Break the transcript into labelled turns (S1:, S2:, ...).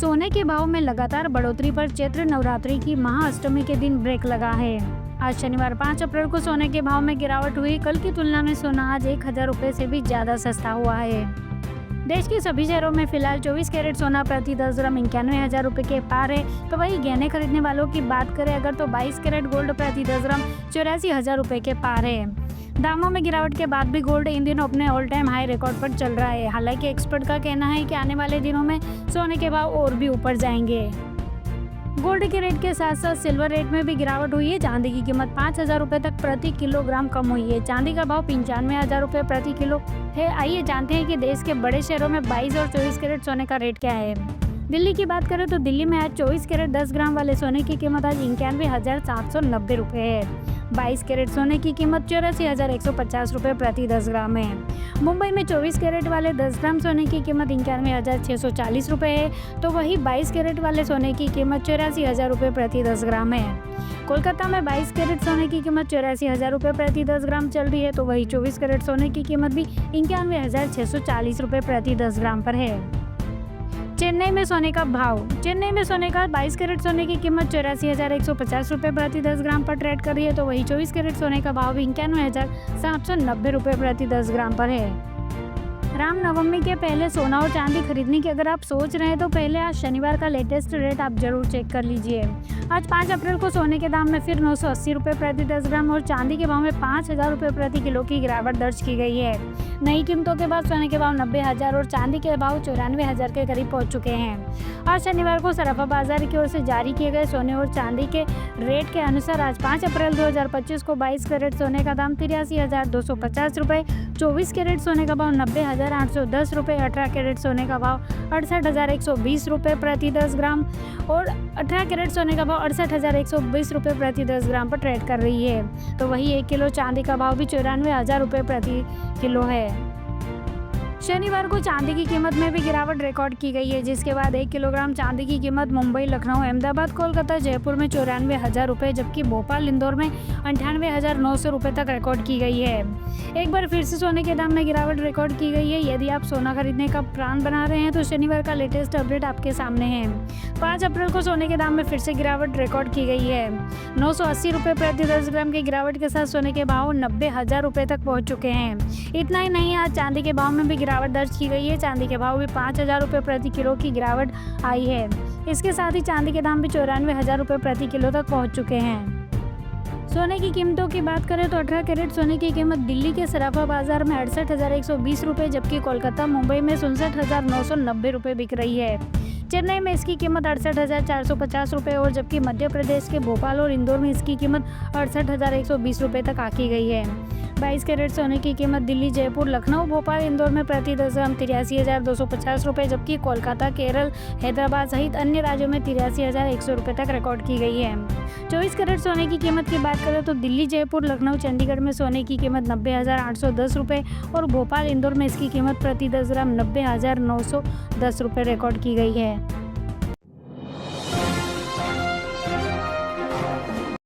S1: सोने के भाव में लगातार बढ़ोतरी पर चैत्र नवरात्रि की महाअष्टमी के दिन ब्रेक लगा है। आज शनिवार 5 अप्रैल को सोने के भाव में गिरावट हुई। कल की तुलना में सोना आज 1,000 रुपए से भी ज्यादा सस्ता हुआ है। देश के सभी शहरों में फिलहाल 24 कैरेट सोना प्रति 10 ग्राम 91,000 रुपए के पार है। तो वही गहने खरीदने वालों की बात करें अगर तो 22 कैरेट गोल्ड प्रति 10 ग्राम 84,000 रुपए के पार है। दामों में गिरावट के बाद भी गोल्ड इन दिनों अपने ऑल टाइम हाई रिकॉर्ड पर चल रहा है। हालांकि एक्सपर्ट का कहना है कि आने वाले दिनों में सोने के भाव और भी ऊपर जाएंगे। गोल्ड के रेट के साथ साथ सिल्वर रेट में भी गिरावट हुई है। चांदी की कीमत 5,000 रुपए तक प्रति किलोग्राम कम हुई है। चांदी का भाव 95,000 रुपए प्रति किलो है। आइए जानते हैं कि देश के बड़े शहरों में 22 और 24 कैरेट सोने का रेट क्या है। दिल्ली की बात करें तो दिल्ली में आज 24 कैरेट 10 ग्राम वाले सोने की कीमत आज 91,790 रुपए है। 22 कैरेट सोने की कीमत 84,150 रुपए प्रति 10 ग्राम है। मुंबई में 24 कैरेट वाले 10 ग्राम सोने की कीमत 91,640 रुपए है। तो वही 22 कैरेट वाले सोने की कीमत 84,000 रुपए प्रति 10 ग्राम है। कोलकाता में 22 कैरेट सोने की कीमत 84,000 रुपए प्रति 10 ग्राम चल रही है। तो वही 24 कैरेट सोने की कीमत भी 91,640 रुपए प्रति 10 ग्राम पर है। चेन्नई में सोने का भाव। चेन्नई में सोने का 22 कैरेट सोने की कीमत 84,150 रुपए प्रति 10 ग्राम पर ट्रेड कर रही है। तो वही 24 कैरेट सोने का भाव 91,790 रुपए प्रति 10 ग्राम पर है। रामनवमी के पहले सोना और चांदी खरीदने की अगर आप सोच रहे हैं तो पहले आज शनिवार का लेटेस्ट रेट आप जरूर चेक कर लीजिए। आज 5 अप्रैल को सोने के दाम में फिर 980 रुपए प्रति 10 ग्राम और चांदी के भाव में 5,000 रुपए प्रति किलो की गिरावट दर्ज की गई है। नई कीमतों के बाद सोने के भाव 90,000 और चांदी के भाव 94,000 के करीब पहुंच चुके हैं। आज शनिवार को सराफा बाजार की ओर से जारी किए गए सोने और चांदी के रेट के अनुसार आज 5 अप्रैल 2025 को 22 कैरेट सोने का दाम 83,250 रुपए, 24 कैरेट सोने का भाव 90,810 रुपए, 18 कैरेट सोने का भाव 68,120 रुपए प्रति 10 ग्राम और 18 कैरेट सोने का भाव 68,120 रुपए प्रति 10 ग्राम पर ट्रेड कर रही है। तो वही 1 किलो चांदी का भाव भी 94,000 रुपए प्रति किलो है। शनिवार को चांदी की कीमत में भी गिरावट रिकॉर्ड की गई है, जिसके बाद 1 किलोग्राम चांदी की कीमत मुंबई, लखनऊ, अहमदाबाद, कोलकाता, जयपुर में 94,000 रुपए जबकि भोपाल, इंदौर में 98,900 रुपए तक रिकॉर्ड की गई है। एक बार फिर से सोने के दाम में गिरावट रिकॉर्ड की गई है। यदि आप सोना खरीदने का प्लान बना रहे हैं तो शनिवार का लेटेस्ट अपडेट आपके सामने है। 5 अप्रैल को सोने के दाम में फिर से गिरावट रिकॉर्ड की गई है। 980 रुपए प्रति 10 ग्राम की गिरावट के साथ सोने के भाव 90,000 रुपए तक पहुंच चुके हैं। इतना ही नहीं, आज चांदी के भाव में भी गिरावट दर्ज की गई है। चांदी के भाव भी 5,000 रुपए प्रति किलो की गिरावट आई है। इसके साथ ही चांदी के दाम भी 94,000 रुपए प्रति किलो तक पहुंच चुके हैं। सोने की कीमतों की बात करें तो 18 कैरेट सोने की कीमत दिल्ली के सराफा बाजार में 68,120 रुपए जबकि कोलकाता, मुंबई में 67,990 रुपए बिक रही है। चेन्नई में इसकी कीमत 68,450 रुपए और जबकि मध्य प्रदेश के भोपाल और इंदौर में इसकी कीमत 68,120 रुपए तक आकी गई है। 22 कैरेट सोने की कीमत दिल्ली, जयपुर, लखनऊ, भोपाल, इंदौर में प्रति 10 ग्राम 83,250 रुपए जबकि कोलकाता, केरल, हैदराबाद सहित अन्य राज्यों में 83,100 रुपए तक रिकॉर्ड की गई है। 24 कैरेट सोने की कीमत की बात करें तो दिल्ली, जयपुर, लखनऊ, चंडीगढ़ में सोने की कीमत 90,810 रुपए और भोपाल, इंदौर में इसकी कीमत प्रति 10 ग्राम 90,910 रुपए रिकॉर्ड की गई है।